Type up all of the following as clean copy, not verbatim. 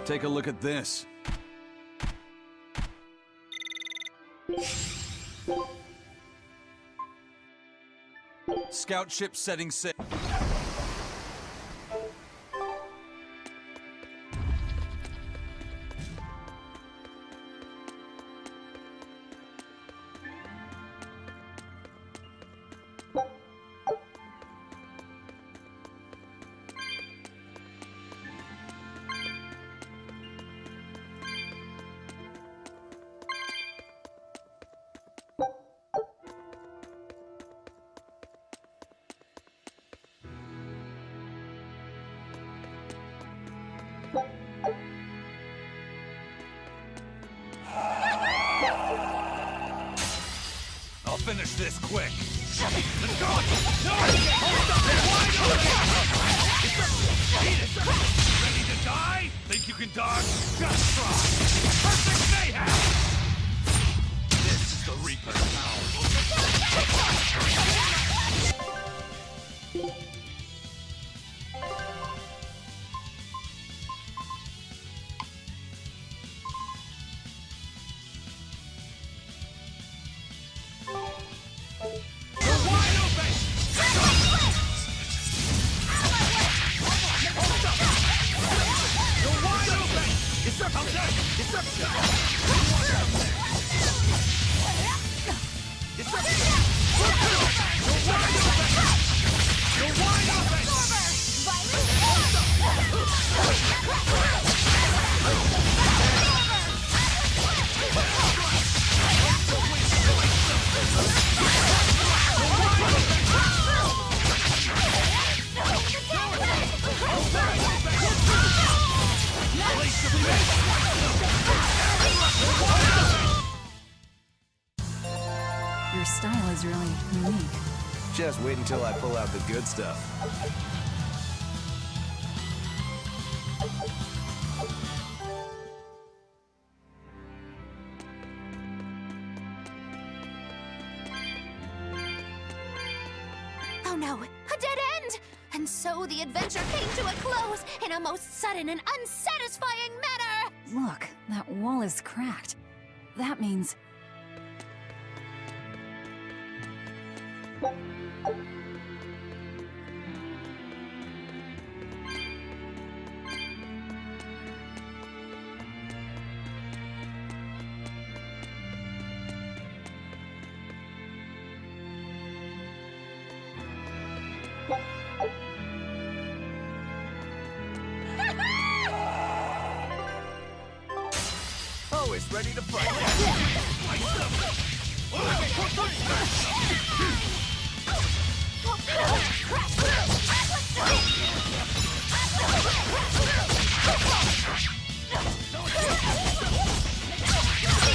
Take a look at this. Scout ship setting sail. I'll finish this quick. Let's go! No! Hold up! They're wide open! Eat it! Ready to die? Think you can dodge? Just try! Perfect mayhem! This is the Reaper's power. Your style is really unique. Just wait until I pull out the good stuff. Oh no, a dead end! And so the adventure came to a close in a most sudden and unsatisfying manner! Look, that wall is cracked. That means... Always ready to fight.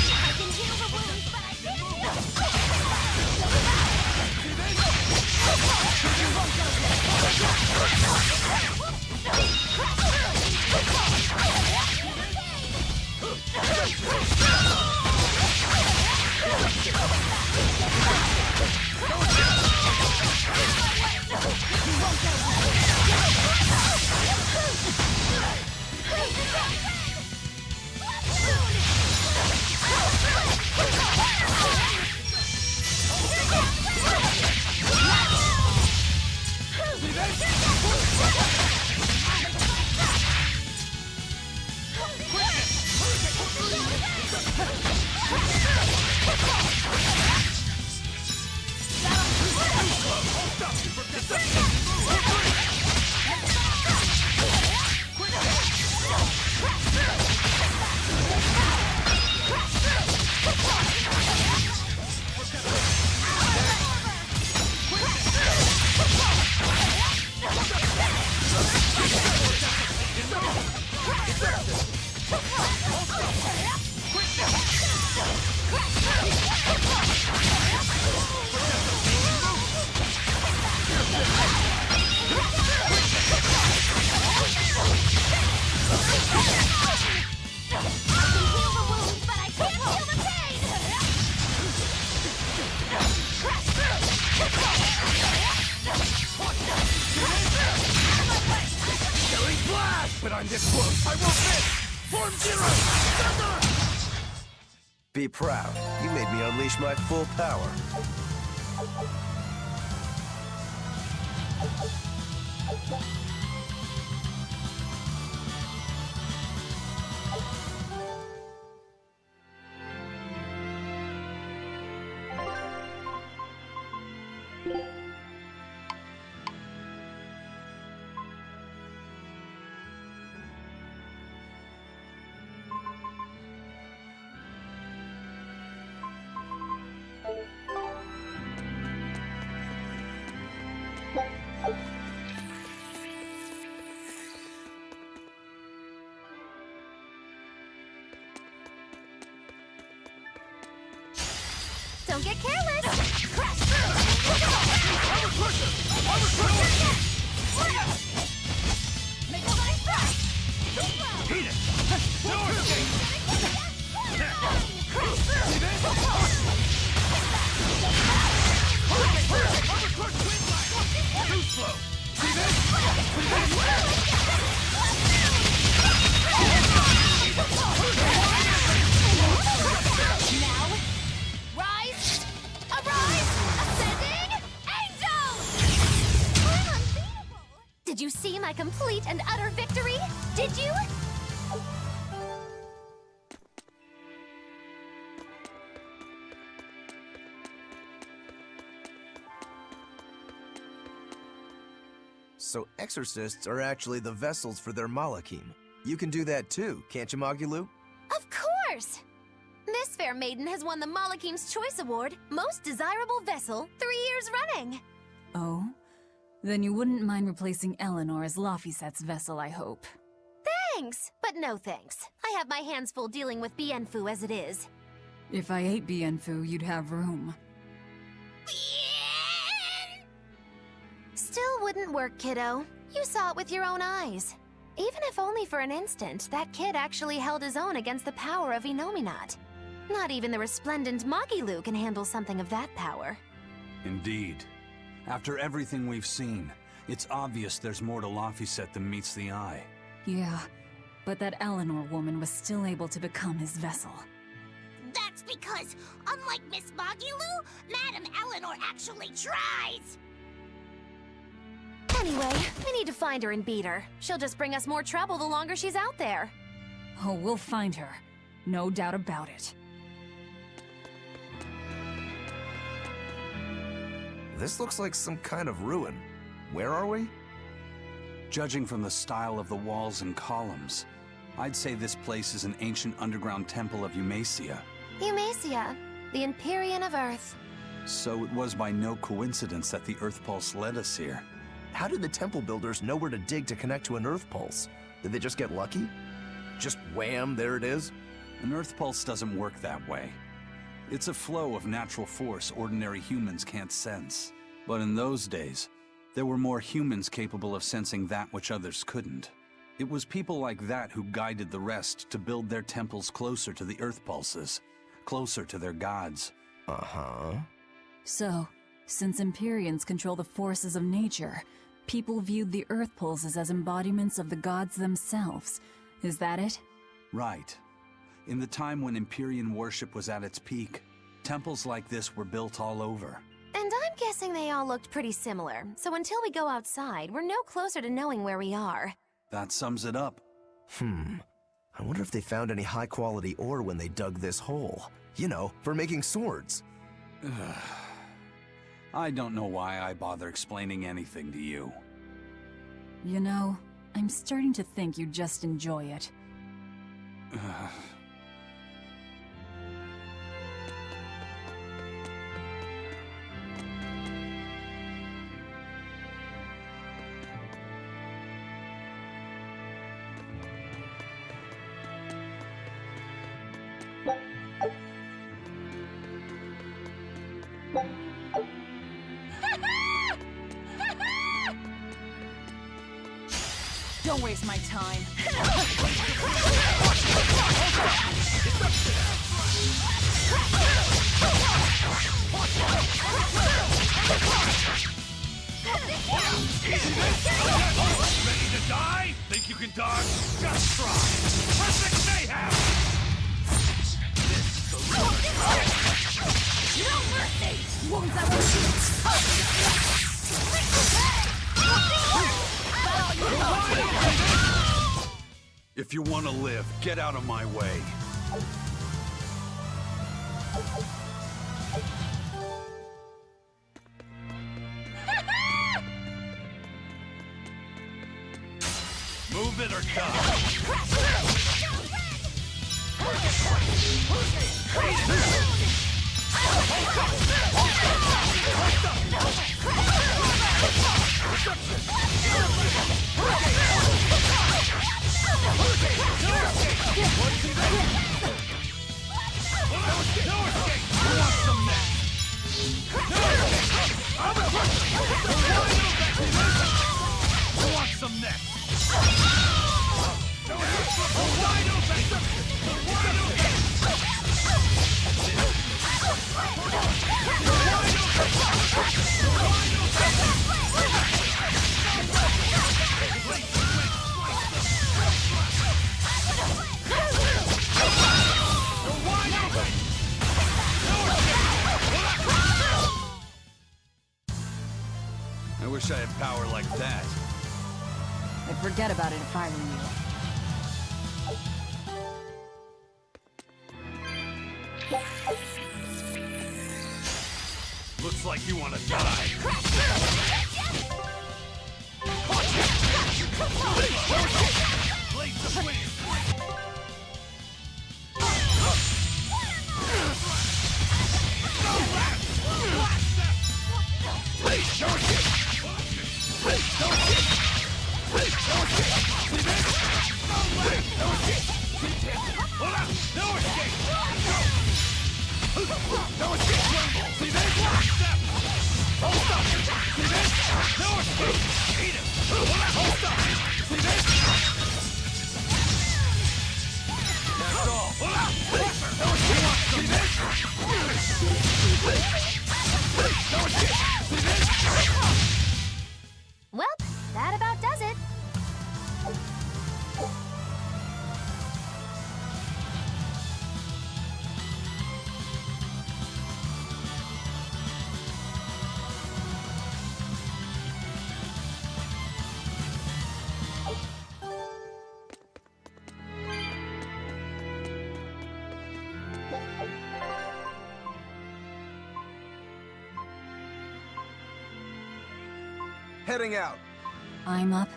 I can heal the wounds, but I I can heal the wounds, but I can't feel the pain! Killing blast! But I'm this close, I won't miss! Form zero! Thunder! Be proud. You made me unleash my full power. Don't get careless! Crash! Make a line fast! Eat it! No escape! Too slow! See this? Now, rise! Arise! Ascending! Angel! I'm unbeatable! Did you see my complete and utter victory? Did you? So exorcists are actually the vessels for their Malachim. You can do that too, can't you, Magilou? Of course! This fair maiden has won the Malachim's Choice Award, Most Desirable Vessel, 3 years running. Oh? Then you wouldn't mind replacing Eleanor as Laphicet's vessel, I hope. Thanks, but no thanks. I have my hands full dealing with Bienfu as it is. If I ate Bienfu, you'd have room. Still wouldn't work, kiddo. You saw it with your own eyes. Even if only for an instant, that kid actually held his own against the power of Inominat. Not even the resplendent Magilou can handle something of that power. Indeed. After everything we've seen, it's obvious there's more to Laphicet than meets the eye. Yeah, but that Eleanor woman was still able to become his vessel. That's because, unlike Miss Magilou, Madame Eleanor actually tries! Anyway, we need to find her and beat her. She'll just bring us more trouble the longer she's out there. Oh, we'll find her. No doubt about it. This looks like some kind of ruin. Where are we? Judging from the style of the walls and columns, I'd say this place is an ancient underground temple of Eumacia. Eumacia, the Empyrean of Earth. So it was by no coincidence that the Earth Pulse led us here. How did the temple builders know where to dig to connect to an Earth Pulse? Did they just get lucky? Just wham, there it is? An Earth Pulse doesn't work that way. It's a flow of natural force ordinary humans can't sense. But in those days, there were more humans capable of sensing that which others couldn't. It was people like that who guided the rest to build their temples closer to the Earth Pulses, closer to their gods. Uh-huh. So, since Empyreans control the forces of nature, people viewed the Earth Pulses as embodiments of the gods themselves. Is that it? Right. In the time when Empyrean worship was at its peak, temples like this were built all over. And I'm guessing they all looked pretty similar, so until we go outside, we're no closer to knowing where we are. That sums it up. I wonder if they found any high-quality ore when they dug this hole. You know, for making swords. I don't know why I bother explaining anything to you. You know, I'm starting to think you just enjoy it. Don't waste my time. Ready to die? Think you can dodge? Just try. Perfect mayhem! No mercy! Wounds that will shoot! If you want to live, get out of my way. Move it or die. I wish I had power like that. I'd forget about it if I were you. Looks like you want to die. Blades of wind. Well, that about does it. Heading out. I'm up.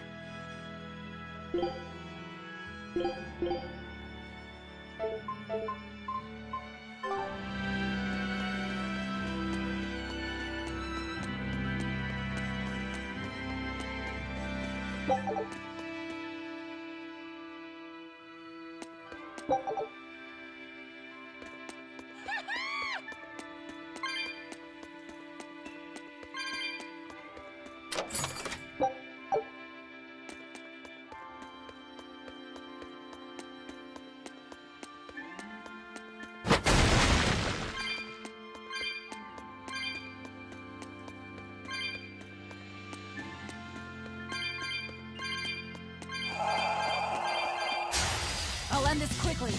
I'll end this quickly.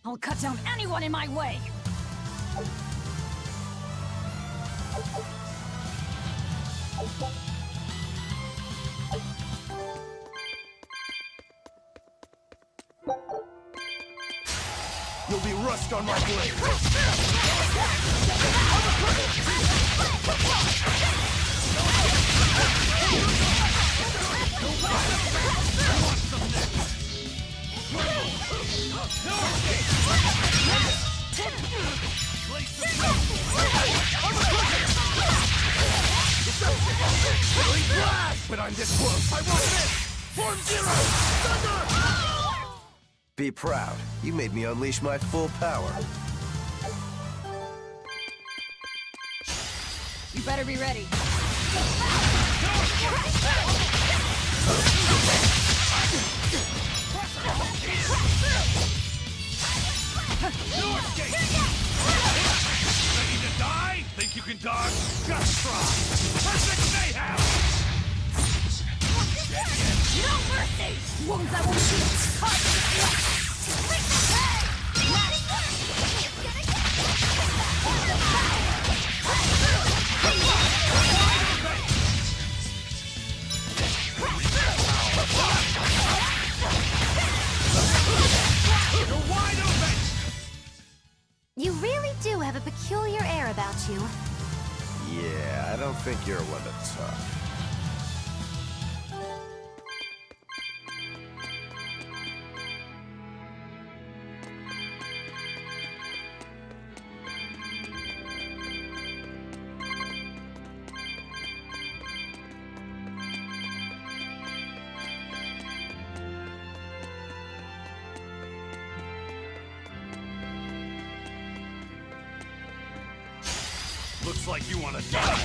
I'll cut down anyone in my way. You'll be rust on my blade. But I'm this close. I won't miss. Form Zero! Thunder! Be proud. You made me unleash my full power. You better be ready. No escape! Ready to die? Think you can dodge? Just try! Perfect mayhem! No mercy! Wounds that will shoot! You're wide open! You really do have a peculiar air about you. Yeah, I don't think you're one to talk. Looks like you want to die.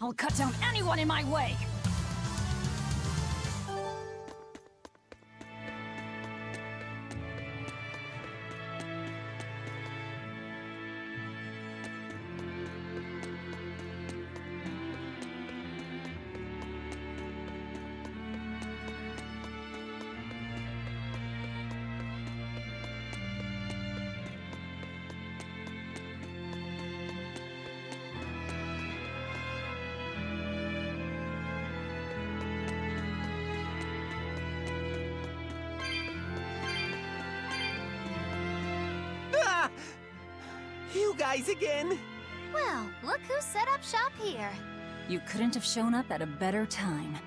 I'll cut down anyone in my way! Ah! You guys again? Well, look who set up shop here. You couldn't have shown up at a better time.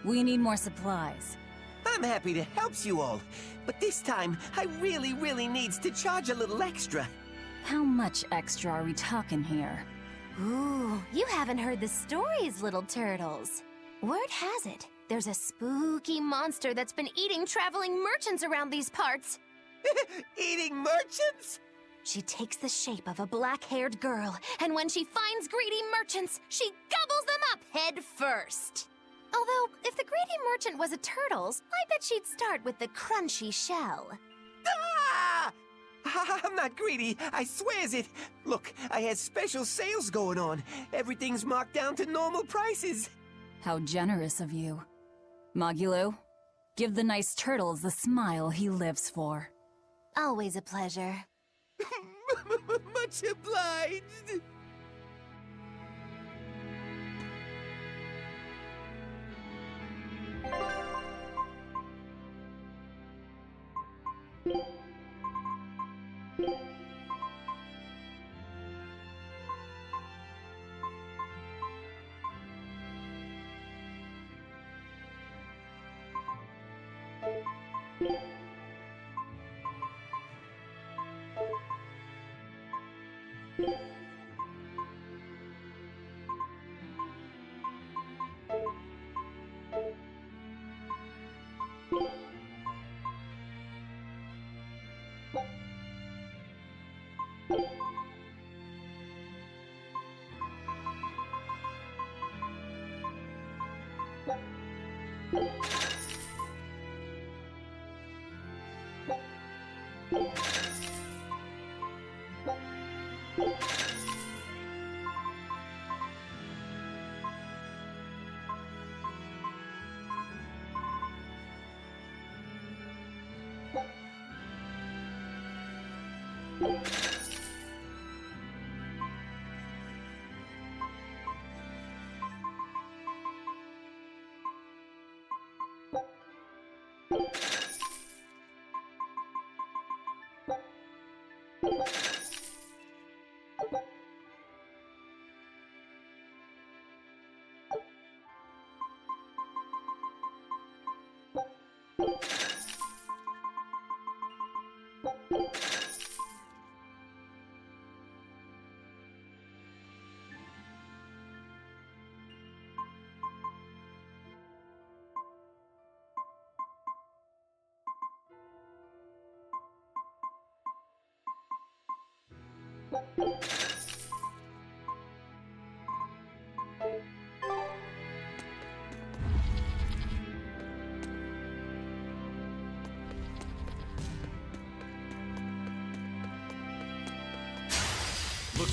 We need more supplies. I'm happy to help you all, but this time I really needs to charge a little extra. How much extra are we talking here? Ooh, you haven't heard the stories, little turtles. Word has it, there's a spooky monster that's been eating traveling merchants around these parts. Eating merchants? She takes the shape of a black-haired girl, and when she finds greedy merchants, she gobbles them up head first. Although, if the greedy merchant was a turtles, I bet she'd start with the crunchy shell. Ah! I'm not greedy, I swears it. Look, I had special sales going on. Everything's marked down to normal prices. How generous of you. Magilo, give the nice turtles the smile he lives for. Always a pleasure. Much obliged. Looks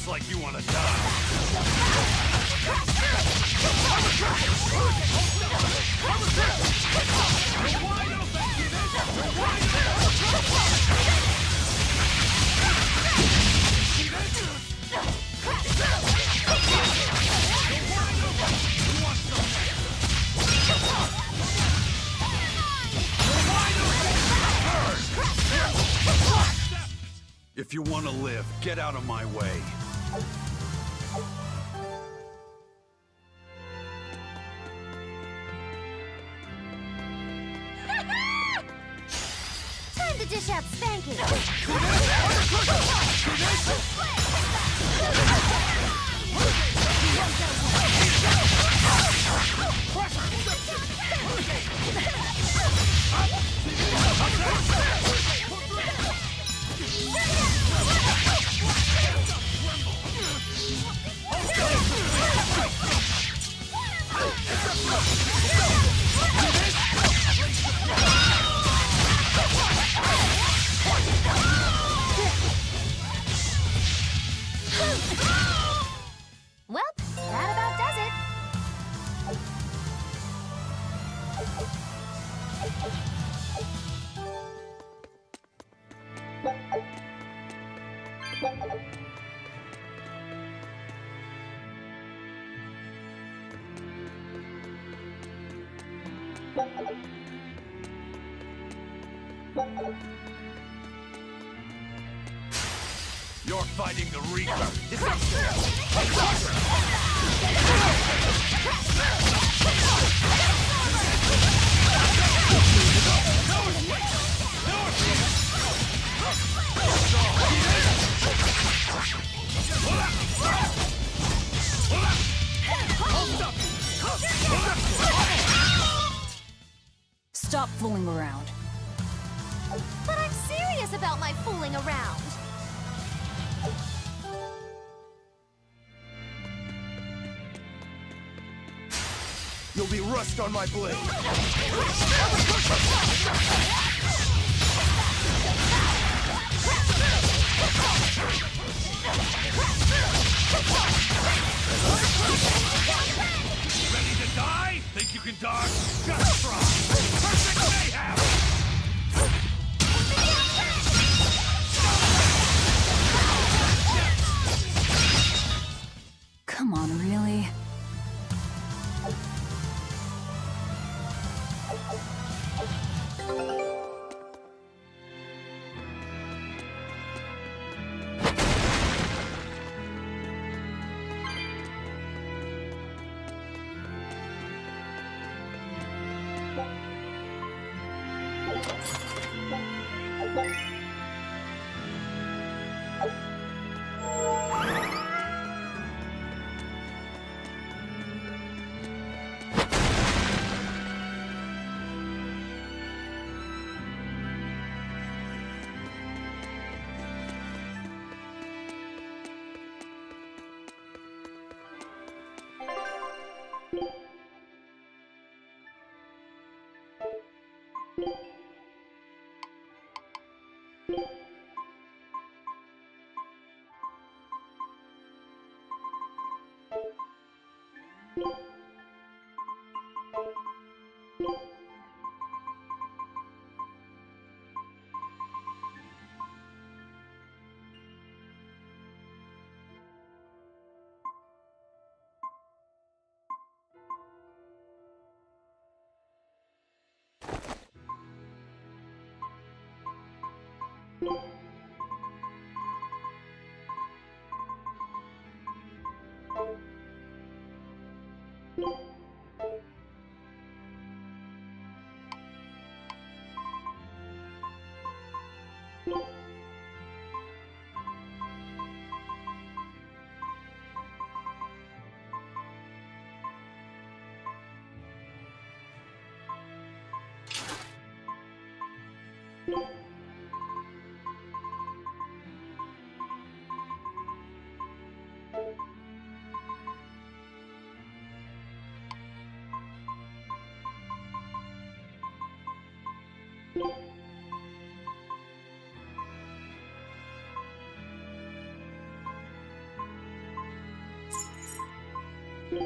like you want to die. If you want to live, get out of my way. Time to dish out spanking. Well, that about does it. You're fighting the Reaper. Stop fooling around. But I'm serious about my fooling around. You'll be rust on my blade. Ready to die? Think you can dodge? Just try. Perfect mayhem! Come on, really? Don't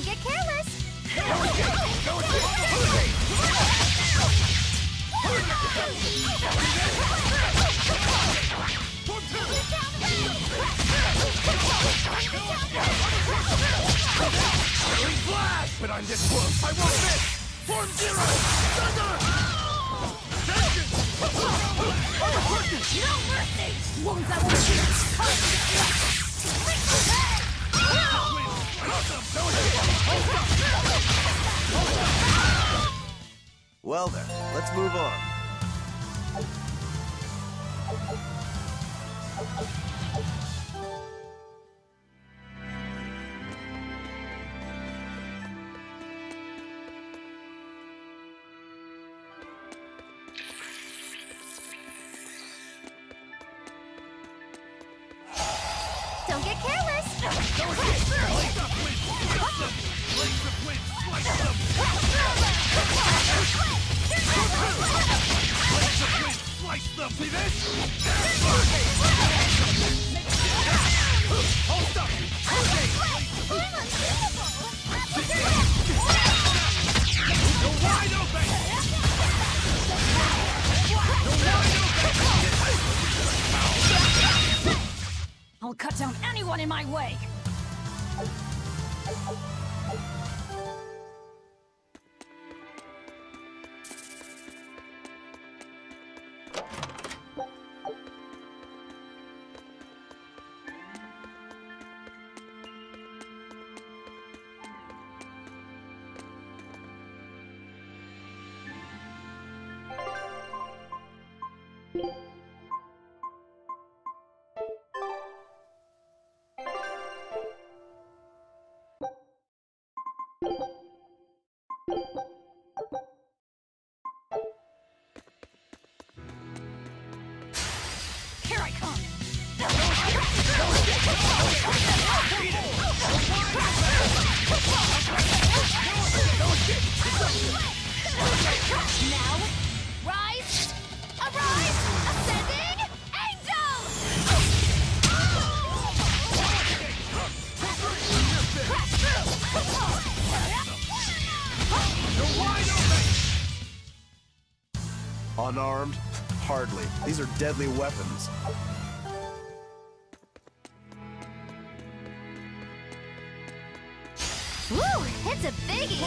get careless! Flash! But I'm this close, I won't miss! Form zero! Thunder! Vengeance! No mercy! Wounds that will Well then, let's move on. Don't get careless! Slice them! See this? Hold up! You're wide open! I'll cut down anyone in my way! Here I come! Now, rise! Arise! Ascending! Angels! Unarmed? Hardly. These are deadly weapons. Woo! It's a biggie!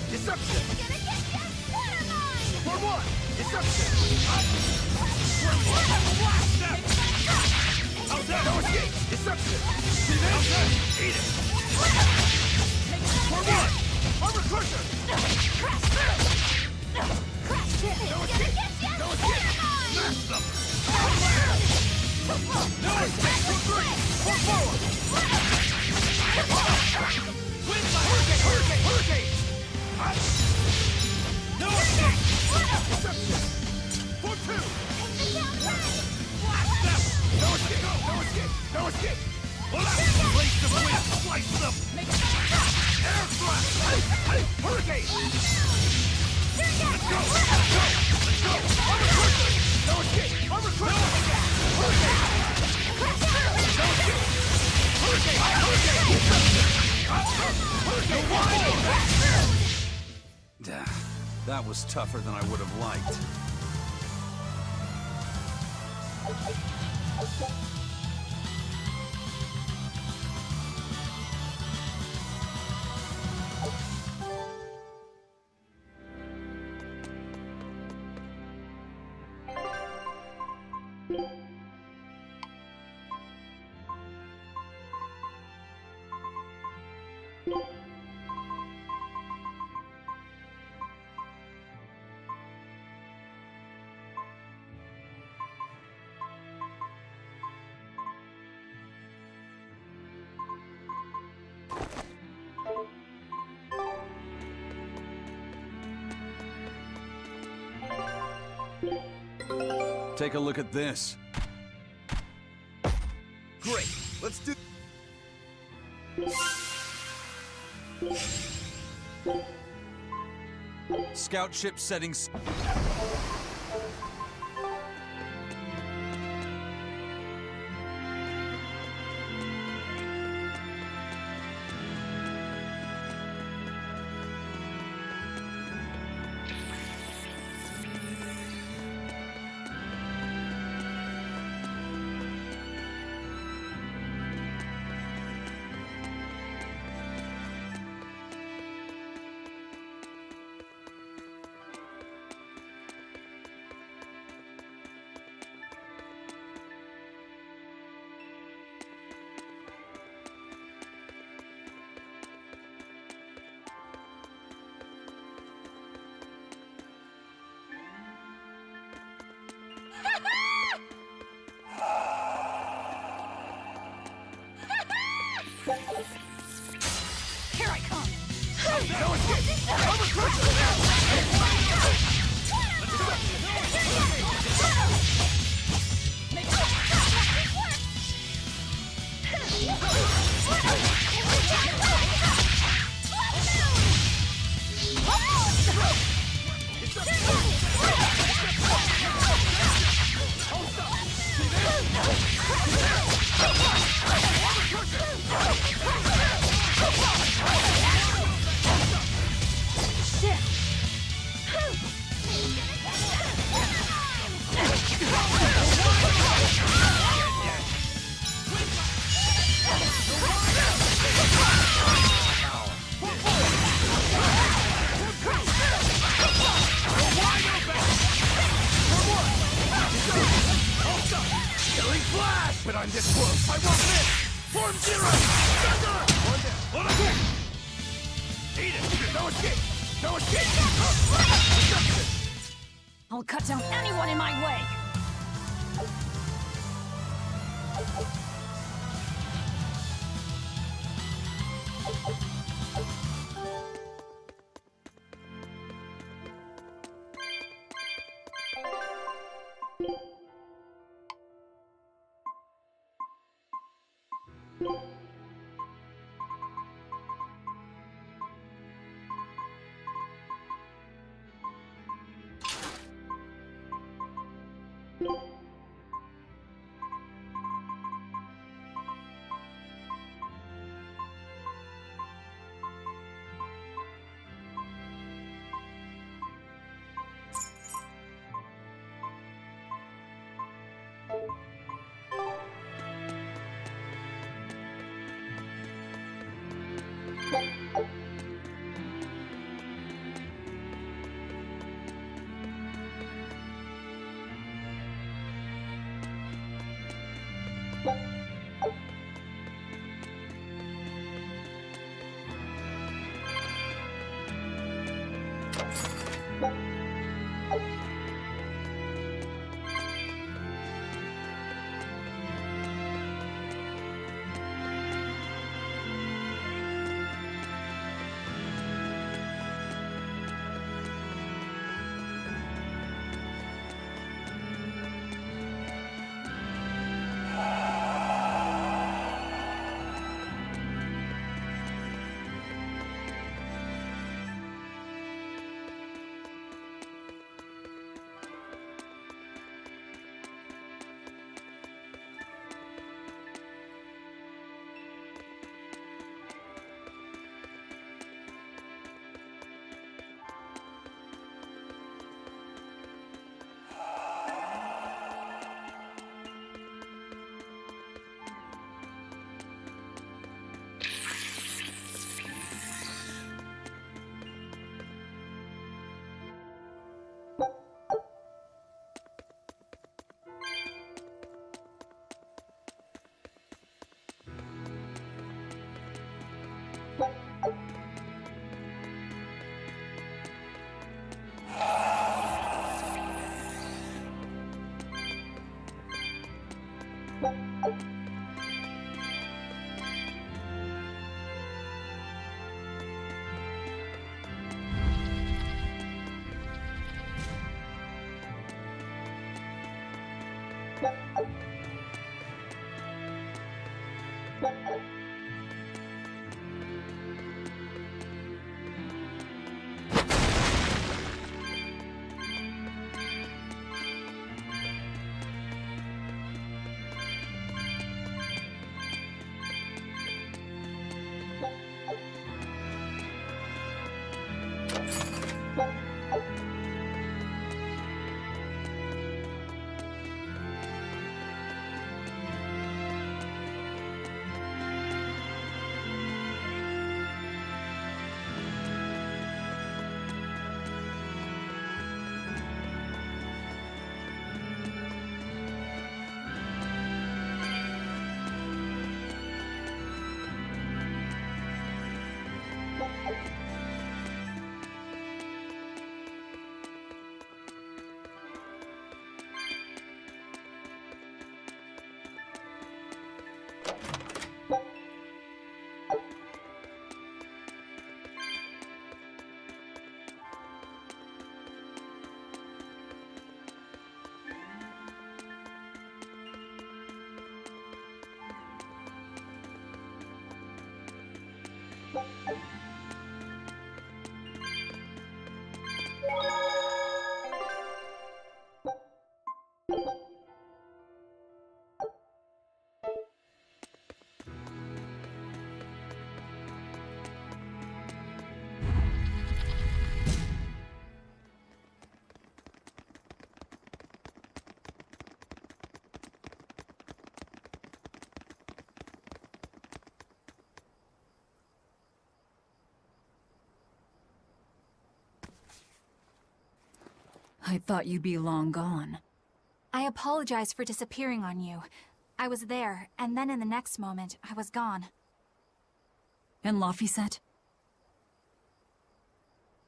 Deception! For what? Deception! How's that? No escape! Deception! See this? Eat it! For what? Armor crusher! No escape! No escape! Smash them! No escape! For three! For four! Win by hurricane! Hurricane! Hurricane! No escape! Deception! For two! Blast them! No escape! No escape! No escape! Place the wind! Slice them! Air thrust! Hurricane! Let's go! Let's go! Let's go! Armor crusher! No escape! Armor crusher! Hurricane! No escape! Hurricane! Hurricane! Hurricane! That was tougher than I would have liked. Take a look at this. Great. Let's do... Scout ship settings. Here I come! But I'm this close. I won't miss. Form zero. Thunder. One down. Hold on. Eat it. No escape. No escape. I'll cut down anyone in my way! I thought you'd be long gone. I apologize for disappearing on you. I was there, and then in the next moment, I was gone. And Laphicet?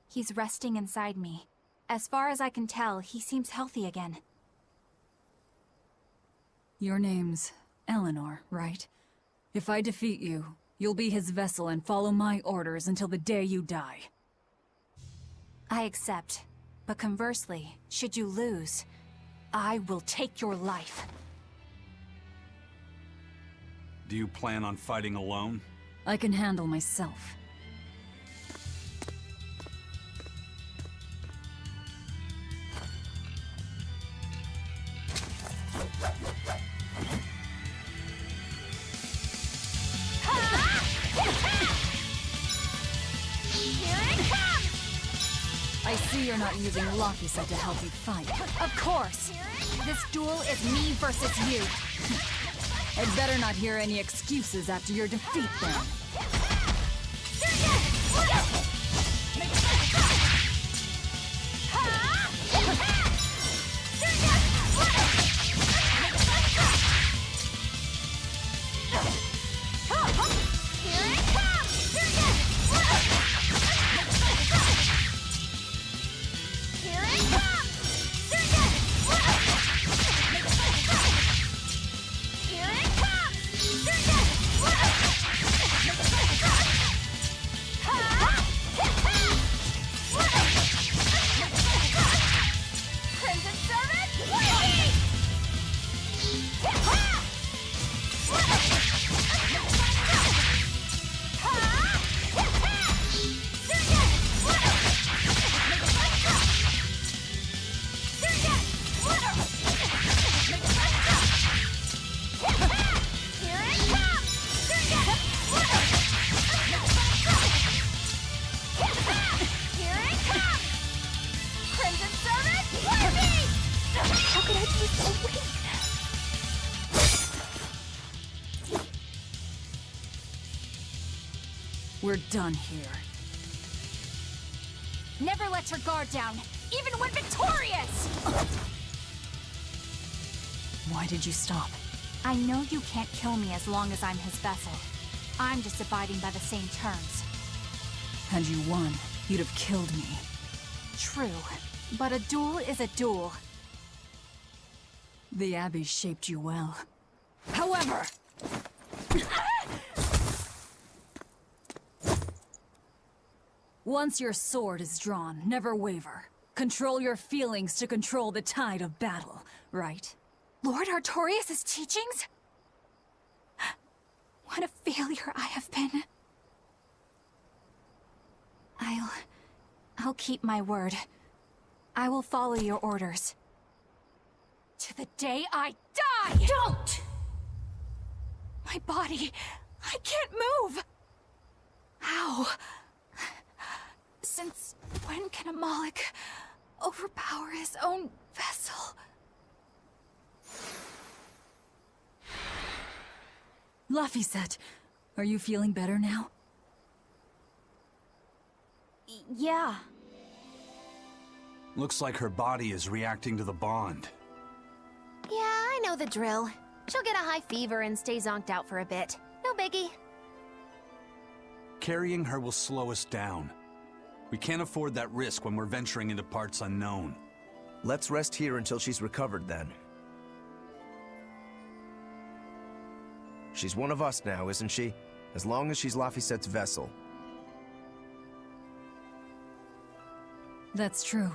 He's resting inside me. As far as I can tell, he seems healthy again. Your name's Eleanor, right? If I defeat you, you'll be his vessel and follow my orders until the day you die. I accept. But conversely, should you lose, I will take your life. Do you plan on fighting alone? I can handle myself. I see you're not using Laphicet to help you fight. Of course! This duel is me versus you. I'd better not hear any excuses after your defeat, then. We're done here. Never let your guard down, even when victorious! Why did you stop? I know you can't kill me as long as I'm his vessel. I'm just abiding by the same terms. Had you won, you'd have killed me. True, but a duel is a duel. The Abbey shaped you well. However... Once your sword is drawn, never waver. Control your feelings to control the tide of battle, right? Lord Artorias' teachings? What a failure I have been. I'll keep my word. I will follow your orders. To the day I die! Don't! My body, I can't move! How? Since when can a Moloch overpower his own vessel? Laphicet, are you feeling better now? Yeah. Looks like her body is reacting to the bond. Yeah, I know the drill. She'll get a high fever and stay zonked out for a bit. No biggie. Carrying her will slow us down. We can't afford that risk when we're venturing into parts unknown. Let's rest here until she's recovered then. She's one of us now, isn't she? As long as she's Laphicet's vessel. That's true.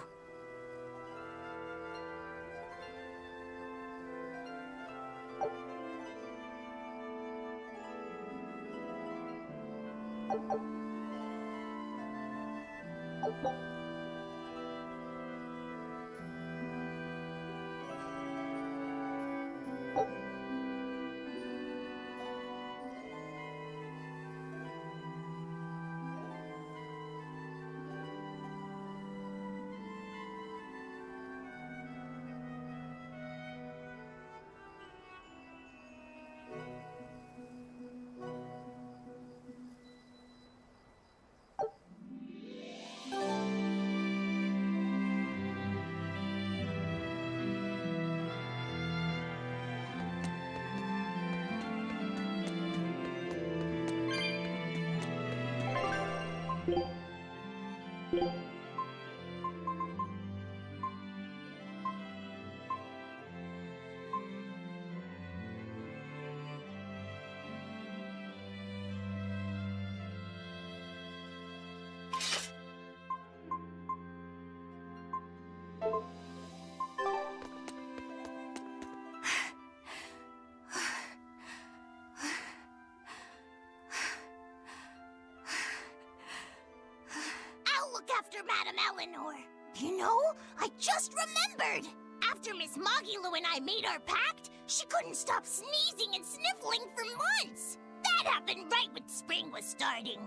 Look after Madame Eleanor. You know, I just remembered. After Miss Magilu and I made our pact, she couldn't stop sneezing and sniffling for months. That happened right when spring was starting.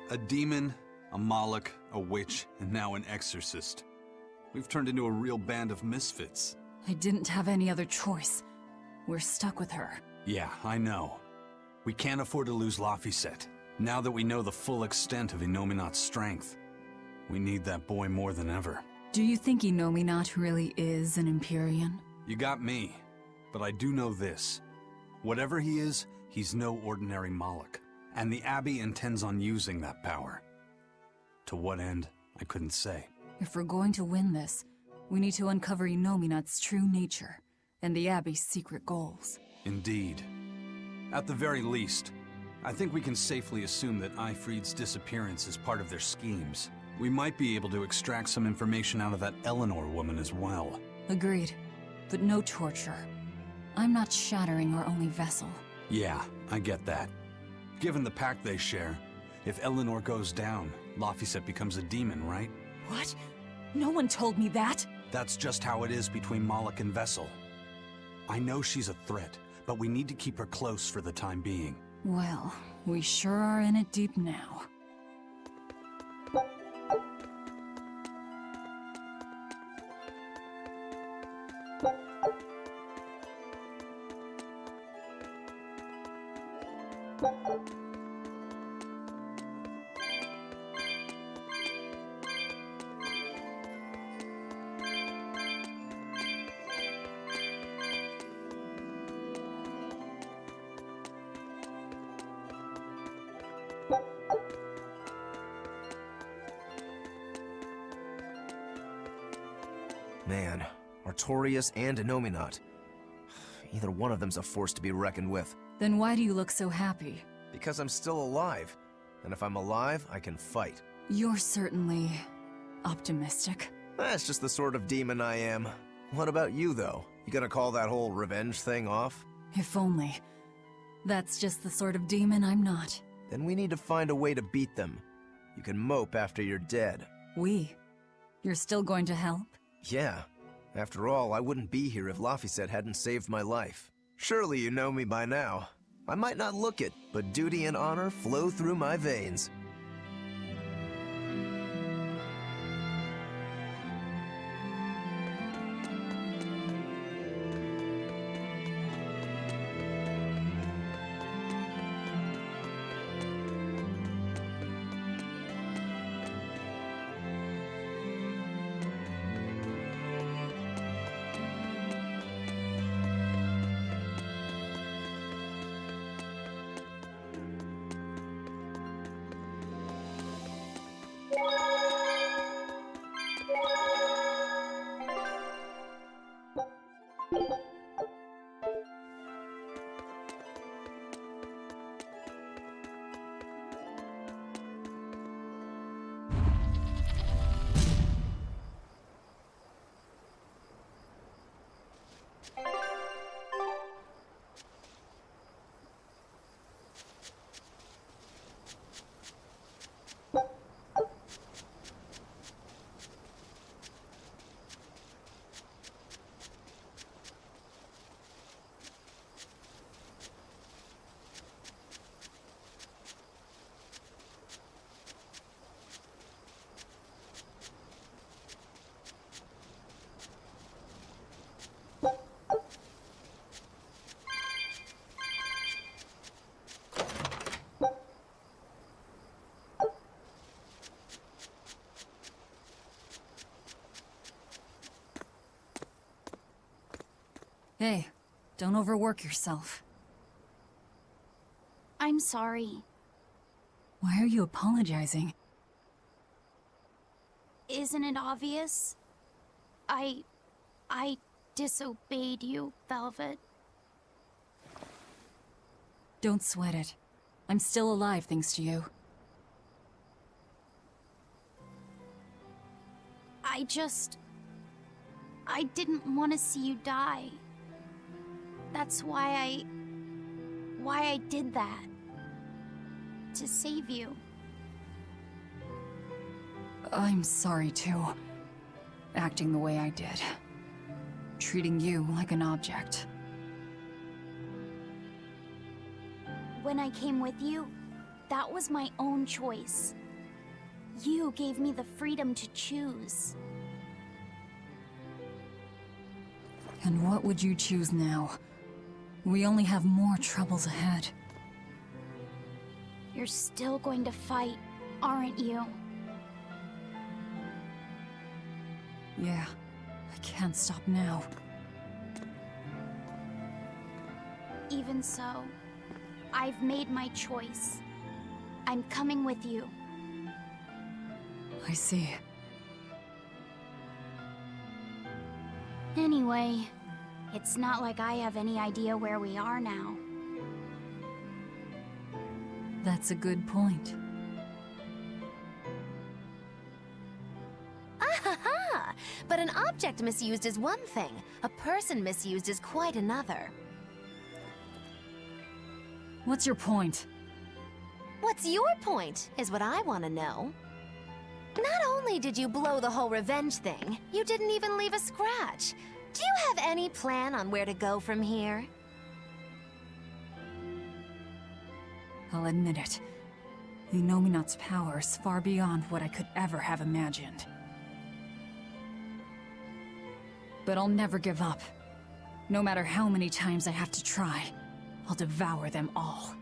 A demon, a Moloch, a witch, and now an exorcist. We've turned into a real band of misfits. I didn't have any other choice. We're stuck with her. Yeah, I know. We can't afford to lose Laphicet. Now that we know the full extent of Inominat's strength, we need that boy more than ever. Do you think Inominat really is an Empyrean? You got me, but I do know this. Whatever he is, he's no ordinary Moloch, and the Abbey intends on using that power. To what end, I couldn't say. If we're going to win this, we need to uncover Inominat's true nature, and the Abbey's secret goals. Indeed. At the very least, I think we can safely assume that Ifrid's disappearance is part of their schemes. We might be able to extract some information out of that Eleanor woman as well. Agreed, but no torture. I'm not shattering our only vessel. Yeah, I get that. Given the pact they share, if Eleanor goes down, Laphicet becomes a demon, right? What? No one told me that! That's just how it is between Moloch and Vessel. I know she's a threat, but we need to keep her close for the time being. Well, we sure are in it deep now. Man, Artorias and Inominat. Either one of them's a force to be reckoned with. Then why do you look so happy? Because I'm still alive. And if I'm alive, I can fight. You're certainly optimistic. That's just the sort of demon I am. What about you, though? You gonna call that whole revenge thing off? If only. That's just the sort of demon I'm not. Then we need to find a way to beat them. You can mope after you're dead. We? You're still going to help? Yeah. After all, I wouldn't be here if Laphicet hadn't saved my life. Surely you know me by now. I might not look it, but duty and honor flow through my veins. Hey, don't overwork yourself. I'm sorry. Why are you apologizing? Isn't it obvious? I disobeyed you, Velvet. Don't sweat it. I'm still alive thanks to you. I didn't want to see you die. That's why I did that. To save you. I'm sorry too. Acting the way I did. Treating you like an object. When I came with you, that was my own choice. You gave me the freedom to choose. And what would you choose now? We only have more troubles ahead. You're still going to fight, aren't you? Yeah, I can't stop now. Even so, I've made my choice. I'm coming with you. I see. Anyway, it's not like I have any idea where we are now. That's a good point. Ah-ha-ha! But an object misused is one thing. A person misused is quite another. What's your point? What's your point, is what I want to know. Not only did you blow the whole revenge thing, you didn't even leave a scratch. Do you have any plan on where to go from here? I'll admit it. The Nominat's power is far beyond what I could ever have imagined. But I'll never give up. No matter how many times I have to try, I'll devour them all.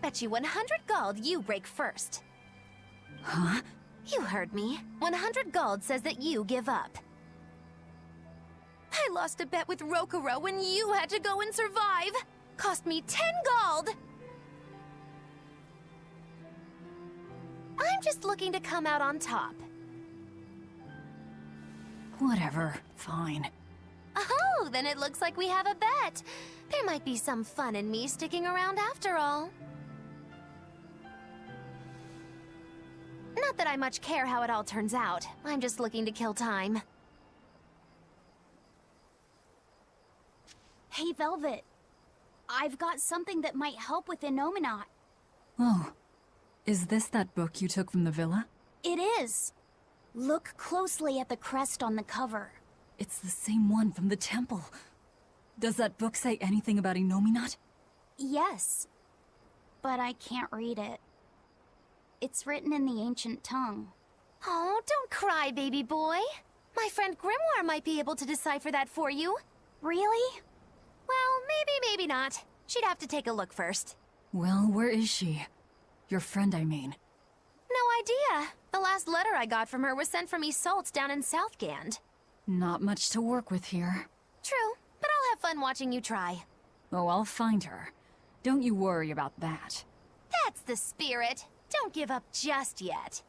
Bet you 100 gold you break first. Huh? You heard me. 100 gold says that you give up. I lost a bet with Rokuro when you had to go and survive. Cost me 10 gold! I'm just looking to come out on top. Whatever. Fine. Oh, then it looks like we have a bet. There might be some fun in me sticking around after all. Not that I much care how it all turns out. I'm just looking to kill time. Hey, Velvet. I've got something that might help with Innominat. Oh, is this that book you took from the villa? It is. Look closely at the crest on the cover. It's the same one from the temple. Does that book say anything about Innominat? Yes, but I can't read it. It's written in the ancient tongue. Oh, don't cry, baby boy. My friend Grimoire might be able to decipher that for you. Really? Well, maybe not. She'd have to take a look first. Well, where is she? Your friend, I mean. No idea. The last letter I got from her was sent from Isolde down in Southgand. Not much to work with here. True, but I'll have fun watching you try. Oh, I'll find her. Don't you worry about that. That's the spirit. Don't give up just yet.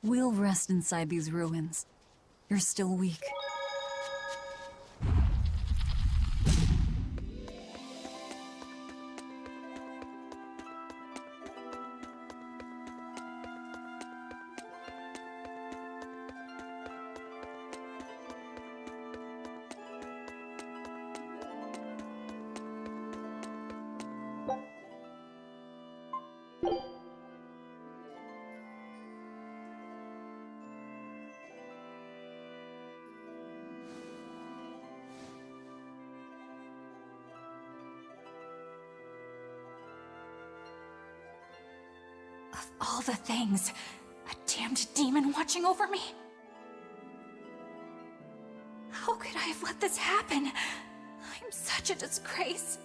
We'll rest inside these ruins. You're still weak. Of all the things, a damned demon watching over me. How could I have let this happen? I'm such a disgrace.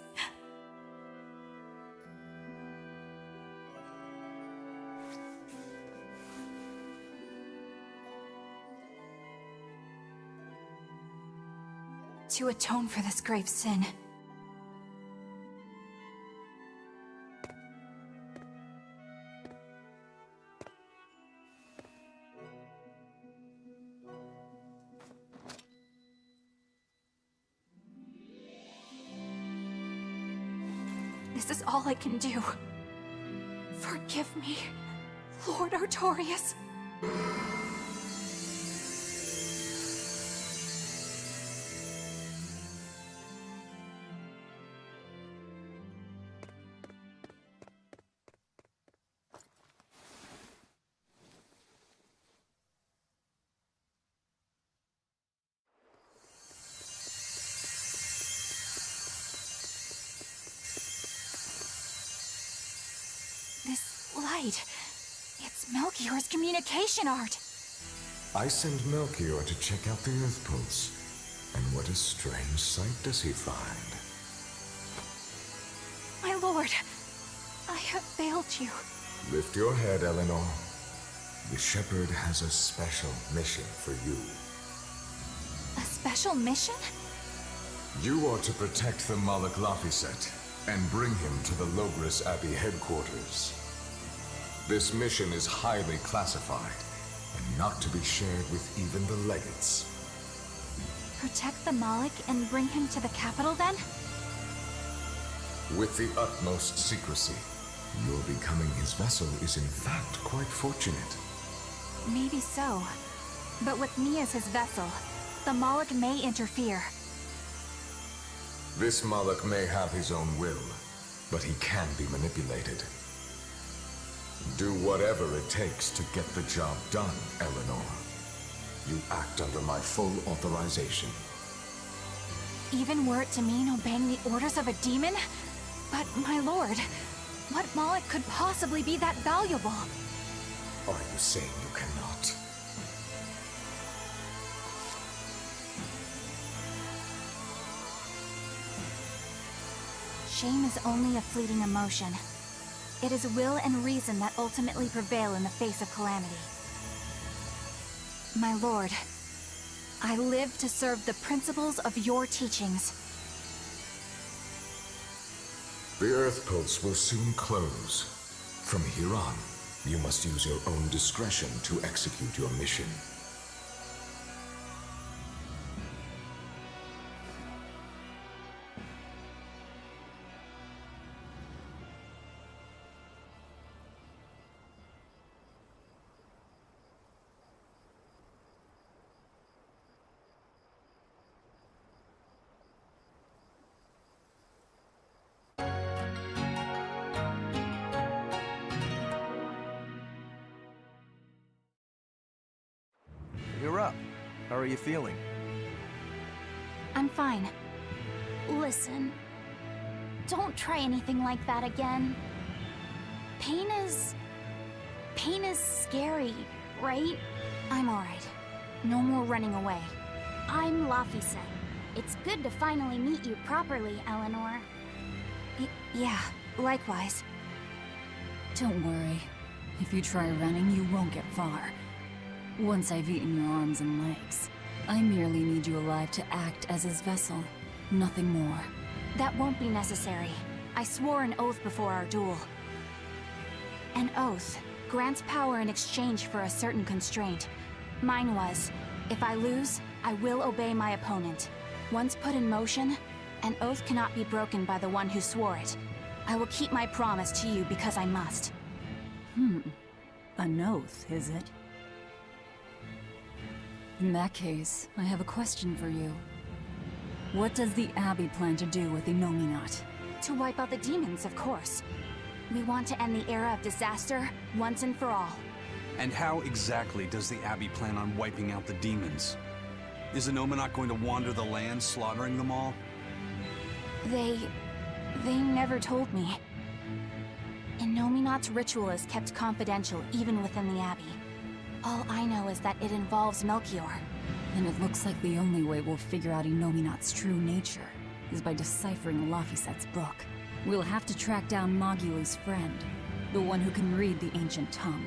To atone for this grave sin, this is all I can do. Forgive me, Lord Artorias. This light, it's Melchior's communication art. I send Melchior to check out the Earth Pulse. And what a strange sight does he find? My lord, I have failed you. Lift your head, Eleanor. The Shepherd has a special mission for you. A special mission? You are to protect the Malak Laphicet and bring him to the Logris Abbey headquarters. This mission is highly classified and not to be shared with even the legates. Protect the Malik and bring him to the capital, then? With the utmost secrecy. Your becoming his vessel is in fact quite fortunate. Maybe so. But with me as his vessel, the Malik may interfere. This Malak may have his own will, but he can be manipulated. Do whatever it takes to get the job done, Eleanor. You act under my full authorization. Even were it to mean obeying the orders of a demon? But, my lord, what Malik could possibly be that valuable? Are you saying you cannot? Shame is only a fleeting emotion. It is will and reason that ultimately prevail in the face of calamity. My lord, I live to serve the principles of your teachings. The Earth Pulse will soon close. From here on, you must use your own discretion to execute your mission. You're up. How are you feeling? I'm fine. Listen, don't try anything like that again. Pain is scary, right? I'm alright. No more running away. I'm Laphicet. It's good to finally meet you properly, Eleanor. Yeah, likewise. Don't worry. If you try running, you won't get far. Once I've eaten your arms and legs, I merely need you alive to act as his vessel. Nothing more. That won't be necessary. I swore an oath before our duel. An oath grants power in exchange for a certain constraint. Mine was, if I lose, I will obey my opponent. Once put in motion, an oath cannot be broken by the one who swore it. I will keep my promise to you because I must. An oath, is it? In that case, I have a question for you. What does the Abbey plan to do with Innominat? To wipe out the demons, of course. We want to end the era of disaster once and for all. And how exactly does the Abbey plan on wiping out the demons? Is Innominat going to wander the land, slaughtering them all? They never told me. Innominat's ritual is kept confidential even within the Abbey. All I know is that it involves Melchior. And it looks like the only way we'll figure out Innominat's true nature is by deciphering Laphicet's book. We'll have to track down Magilu's friend, the one who can read the ancient tongue.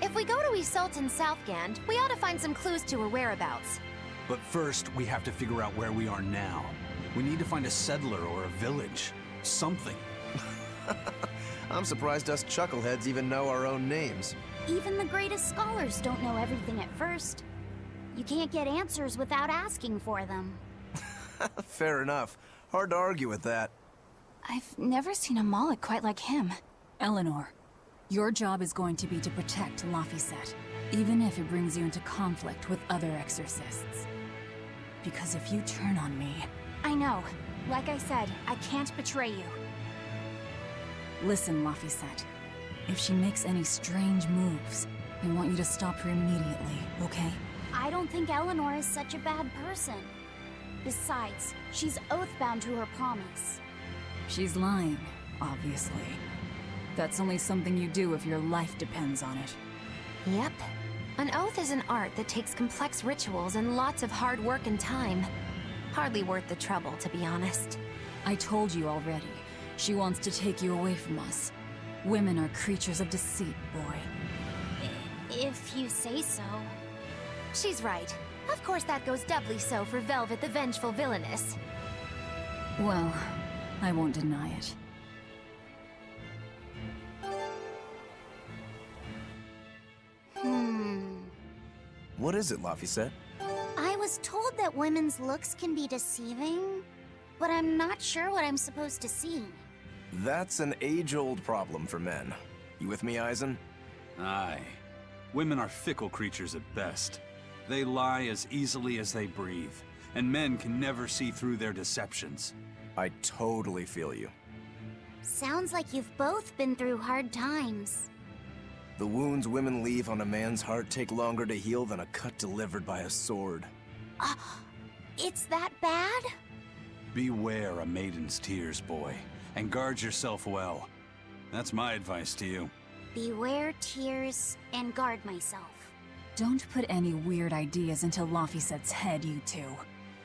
If we go to Isoltan Southgand, we ought to find some clues to her whereabouts. But first, we have to figure out where we are now. We need to find a settler or a village. Something. I'm surprised us chuckleheads even know our own names. Even the greatest scholars don't know everything at first. You can't get answers without asking for them. Fair enough. Hard to argue with that. I've never seen a Moloch quite like him. Eleanor, your job is going to be to protect Laphicet, even if it brings you into conflict with other exorcists. Because if you turn on me... I know. Like I said, I can't betray you. Listen, Laphicet. If she makes any strange moves, I want you to stop her immediately, okay? I don't think Eleanor is such a bad person. Besides, she's oath-bound to her promise. She's lying, obviously. That's only something you do if your life depends on it. Yep. An oath is an art that takes complex rituals and lots of hard work and time. Hardly worth the trouble, to be honest. I told you already. She wants to take you away from us. Women are creatures of deceit, boy. If you say so. She's right. Of course that goes doubly so for Velvet the Vengeful Villainess. Well, I won't deny it. What is it, Laphicet? I was told that women's looks can be deceiving, but I'm not sure what I'm supposed to see. That's an age-old problem for men. You with me, Eisen? Aye. Women are fickle creatures at best. They lie as easily as they breathe, and men can never see through their deceptions. I totally feel you. Sounds like you've both been through hard times. The wounds women leave on a man's heart take longer to heal than a cut delivered by a sword. It's that bad? Beware a maiden's tears, boy, and guard yourself well. That's my advice to you. Beware tears and guard myself. Don't put any weird ideas into Laphicet's head, you two.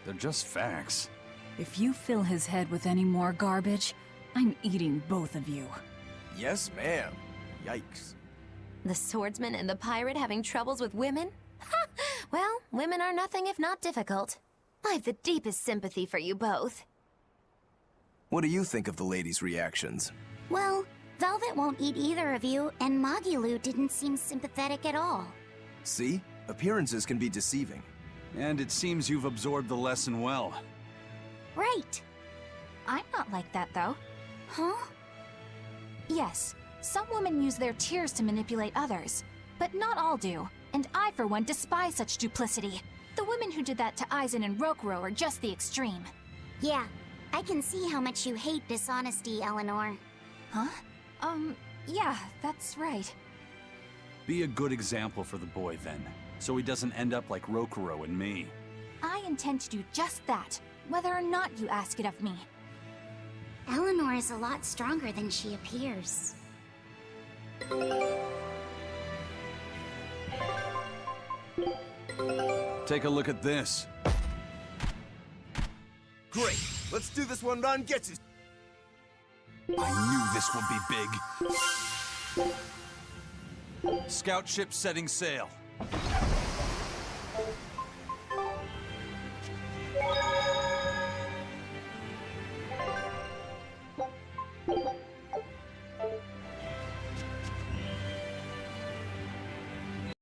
They're just facts. If you fill his head with any more garbage, I'm eating both of you. Yes, ma'am. Yikes. The swordsman and the pirate having troubles with women? Ha! Well, women are nothing if not difficult. I've the deepest sympathy for you both. What do you think of the ladies' reactions? Well, Velvet won't eat either of you, and Magilu didn't seem sympathetic at all. See? Appearances can be deceiving. And it seems you've absorbed the lesson well. Right. I'm not like that, though. Huh? Yes, some women use their tears to manipulate others, but not all do, and I, for one, despise such duplicity. The women who did that to Aizen and Rokuro are just the extreme. Yeah, I can see how much you hate dishonesty, Eleanor. Huh? Yeah, that's right. Be a good example for the boy, then, so he doesn't end up like Rokuro and me. I intend to do just that, whether or not you ask it of me. Eleanor is a lot stronger than she appears. Take a look at this. Great! Let's do this one Ron gets his. I knew this would be big. Scout ship setting sail.